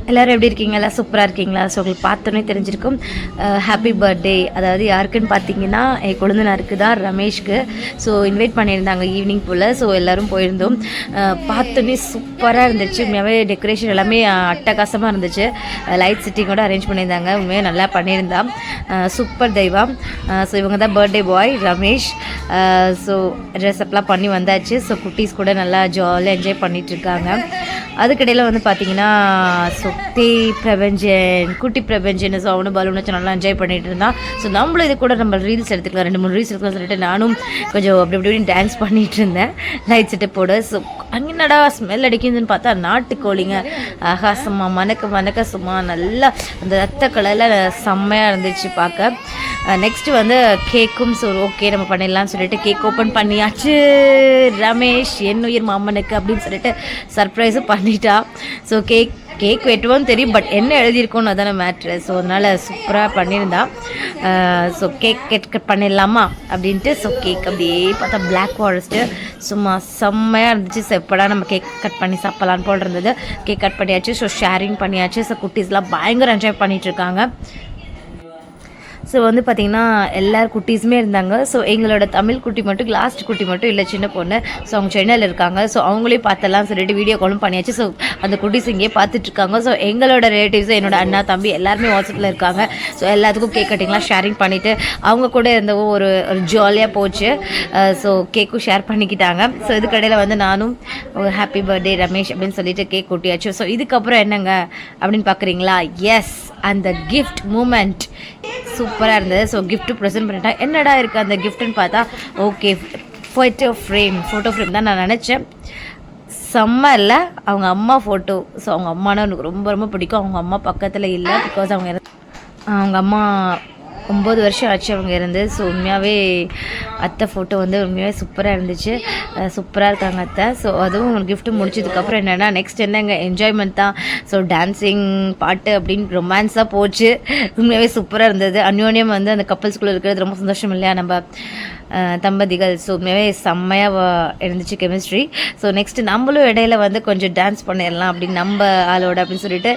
எல்லோரும் எப்படி இருக்கீங்க? எல்லாம் சூப்பராக இருக்கீங்களா? ஸோ உங்களுக்கு பார்த்தோன்னே தெரிஞ்சிருக்கும் ஹாப்பி பர்த்டே. அதாவது யாருக்குன்னு பார்த்தீங்கன்னா என் கொழுந்தனாருக்கு தான், ரமேஷ்க்கு. ஸோ இன்வைட் பண்ணியிருந்தாங்க ஈவினிங் போல். ஸோ எல்லோரும் போயிருந்தோம். பார்த்தோன்னே சூப்பராக இருந்துச்சு. உண்மையாகவே டெக்கரேஷன் எல்லாமே அட்டகாசமாக இருந்துச்சு. லைட் செட்டிங் கூட அரேஞ்ச் பண்ணியிருந்தாங்க. உண்மையாக நல்லா பண்ணியிருந்தான். சூப்பர் தெய்வம். ஸோ இவங்க தான் பர்த்டே பாய் ரமேஷ். ஸோ ட்ரெஸ்அப்லாம் பண்ணி வந்தாச்சு. ஸோ குட்டீஸ் கூட நல்லா ஜாலியாக என்ஜாய் பண்ணிகிட்ருக்காங்க. அதுக்கிடையில் வந்து பார்த்திங்கன்னா சுத்தி பிரபஞ்சன், குட்டி பிரபஞ்சன், ஸோ அவனும் பலூன் வச்சு நல்லா என்ஜாய் பண்ணிகிட்டு இருந்தான். ஸோ நம்மளும் இது கூட நம்ம ரீல்ஸ் எடுத்துக்கலாம், 2-3 ரீல்ஸ் எடுக்கலாம் சொல்லிட்டு நானும் கொஞ்சம் அப்படி இப்படி டான்ஸ் பண்ணிகிட்டு இருந்தேன் லைட் செட்டு போட. ஸோ அங்கேனடா ஸ்மெல் அடிக்குதுன்னு பார்த்தா நாட்டுக்கோழிங்க. ஆஹா, சும்மா மணக்க சும்மா நல்லா அந்த ரத்த கலரில் செம்மையாக இருந்துச்சு பார்க்க. நெக்ஸ்ட்டு வந்து கேக்கும். ஸோ ஓகே நம்ம பண்ணிடலாம்னு சொல்லிட்டு கேக் ஓப்பன் பண்ணியாச்சு. ரமேஷ் என் உயிர் மாமனுக்கு அப்படின்னு சொல்லிட்டு சர்ப்ரைஸும் பண்ணிட்டா. ஸோ கேக் வெட்டுவோன்னு தெரியும், பட் என்ன எழுதியிருக்கோன்னு அதான மேட்ரு. ஸோ அதனால் சூப்பராக பண்ணியிருந்தா. ஸோ கேக் கட் பண்ணிடலாமா அப்படின்ட்டு. ஸோ கேக் அப்படியே பார்த்தா பிளாக் ஃபாரஸ்ட்டு சும்மா செம்மையாக இருந்துச்சு. ஸோ எப்படா நம்ம கேக் கட் பண்ணி சாப்பிட்லான்னு போல் இருந்தது. கேக் கட் பண்ணியாச்சு. ஸோ ஷேரிங் பண்ணியாச்சு. ஸோ குட்டீஸ்லாம் பயங்கர என்ஜாய் பண்ணிகிட்ருக்காங்க. ஸோ வந்து பார்த்திங்கன்னா எல்லார் குட்டீஸுமே இருந்தாங்க. ஸோ எங்களோட தமிழ் குட்டி மட்டும், லாஸ்ட் குட்டி மட்டும் இல்லை, சின்ன பொண்ணு. ஸோ அவங்க சென்னையில் இருக்காங்க. ஸோ அவங்களே பார்த்தலாம் சொல்லிட்டு வீடியோ காலும் பண்ணியாச்சு. ஸோ அந்த குட்டீஸ் இங்கேயே பார்த்துட்ருக்காங்க. ஸோ எங்களோட ரிலேட்டிவ்ஸு, என்னோட அண்ணா தம்பி எல்லாருமே வாட்ஸ்அப்பில் இருக்காங்க. ஸோ எல்லாத்துக்கும் கேக் கட்டிங்லாம் ஷேரிங் பண்ணிவிட்டு அவங்க கூட இருந்தவோ ஒரு ஜாலியாக போச்சு. ஸோ கேக்கும் ஷேர் பண்ணிக்கிட்டாங்க. ஸோ இதுக்கடையில் வந்து நானும் ஹாப்பி பர்த்டே ரமேஷ் அப்படின்னு சொல்லிட்டு கேக் கொட்டியாச்சு. ஸோ இதுக்கப்புறம் என்னங்க அப்படின்னு பார்க்குறீங்களா? எஸ், அந்த கிஃப்ட் மூமெண்ட் சூப்பராக இருந்தது. ஸோ கிஃப்ட்டு ப்ரெசென்ட் பண்ணிட்டேன். என்னடா இருக்குது அந்த கிஃப்ட்டுன்னு பார்த்தா, ஓகே ஃபோட்டோ ஃப்ரேம் தான் நான் நினச்சேன். செம்ம இல்லை, அவங்க அம்மா ஃபோட்டோ. ஸோ அவங்க அம்மானா எனக்கு ரொம்ப ரொம்ப பிடிக்கும். அவங்க அம்மா பக்கத்தில் இல்லை, பிகாஸ் அவங்க அம்மா 9 வருஷம் ஆச்சு அவங்க இருந்து. ஸோ உண்மையாகவே அத்தை ஃபோட்டோ வந்து உண்மையாகவே சூப்பராக இருந்துச்சு. சூப்பராக இருக்காங்க அத்தை. ஸோ அதுவும் கிஃப்ட்டு முடிச்சதுக்கப்புறம் என்னென்னா நெக்ஸ்ட் என்னங்க என்ஜாய்மெண்ட் தான். ஸோ டான்ஸிங், பாட்டு அப்படின்னு ரொமான்ஸாக போச்சு. உண்மையாகவே சூப்பராக இருந்தது. அந்யோன்யம் வந்து அந்த கப்பல்ஸ்குள்ளே இருக்கிறது ரொம்ப சந்தோஷம் இல்லையா நம்ம தம்பதிகள். ஸோ உண்மையாகவே செம்மையாக இருந்துச்சு கெமிஸ்ட்ரி. ஸோ நெக்ஸ்ட்டு நம்மளும் இடையில வந்து கொஞ்சம் டான்ஸ் பண்ணிடலாம் அப்படின்னு நம்ம ஆளோட அப்படின்னு சொல்லிட்டு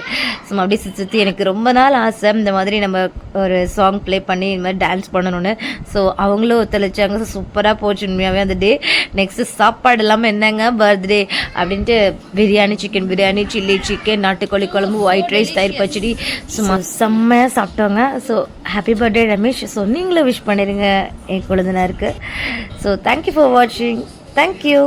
சும்மா அப்படியே சுற்றி எனக்கு ரொம்ப நாள் ஆசை இந்த மாதிரி நம்ம ஒரு சாங் ப்ளே பண்ணி இந்த மாதிரி டான்ஸ் பண்ணணும்னு. ஸோ அவங்களும் ஒத்துழைச்சாங்க. ஸோ சூப்பராக போச்சு உண்மையாகவே அந்த டே. நெக்ஸ்ட்டு சாப்பாடு இல்லாமல் என்னங்க பர்த்டே அப்படின்ட்டு biryani, chicken biryani, chilli chicken, நாட்டுக்கோழி குழம்பு, ஒயிட் ரைஸ், தயிர் பச்சடி சும்மா செம்மையாக சாப்பிட்டோங்க. So happy birthday Ramesh. So நீங்களும் விஷ் பண்ணிடுங்க என் குழந்தைனாருக்கு. So thank you for watching. Thank you.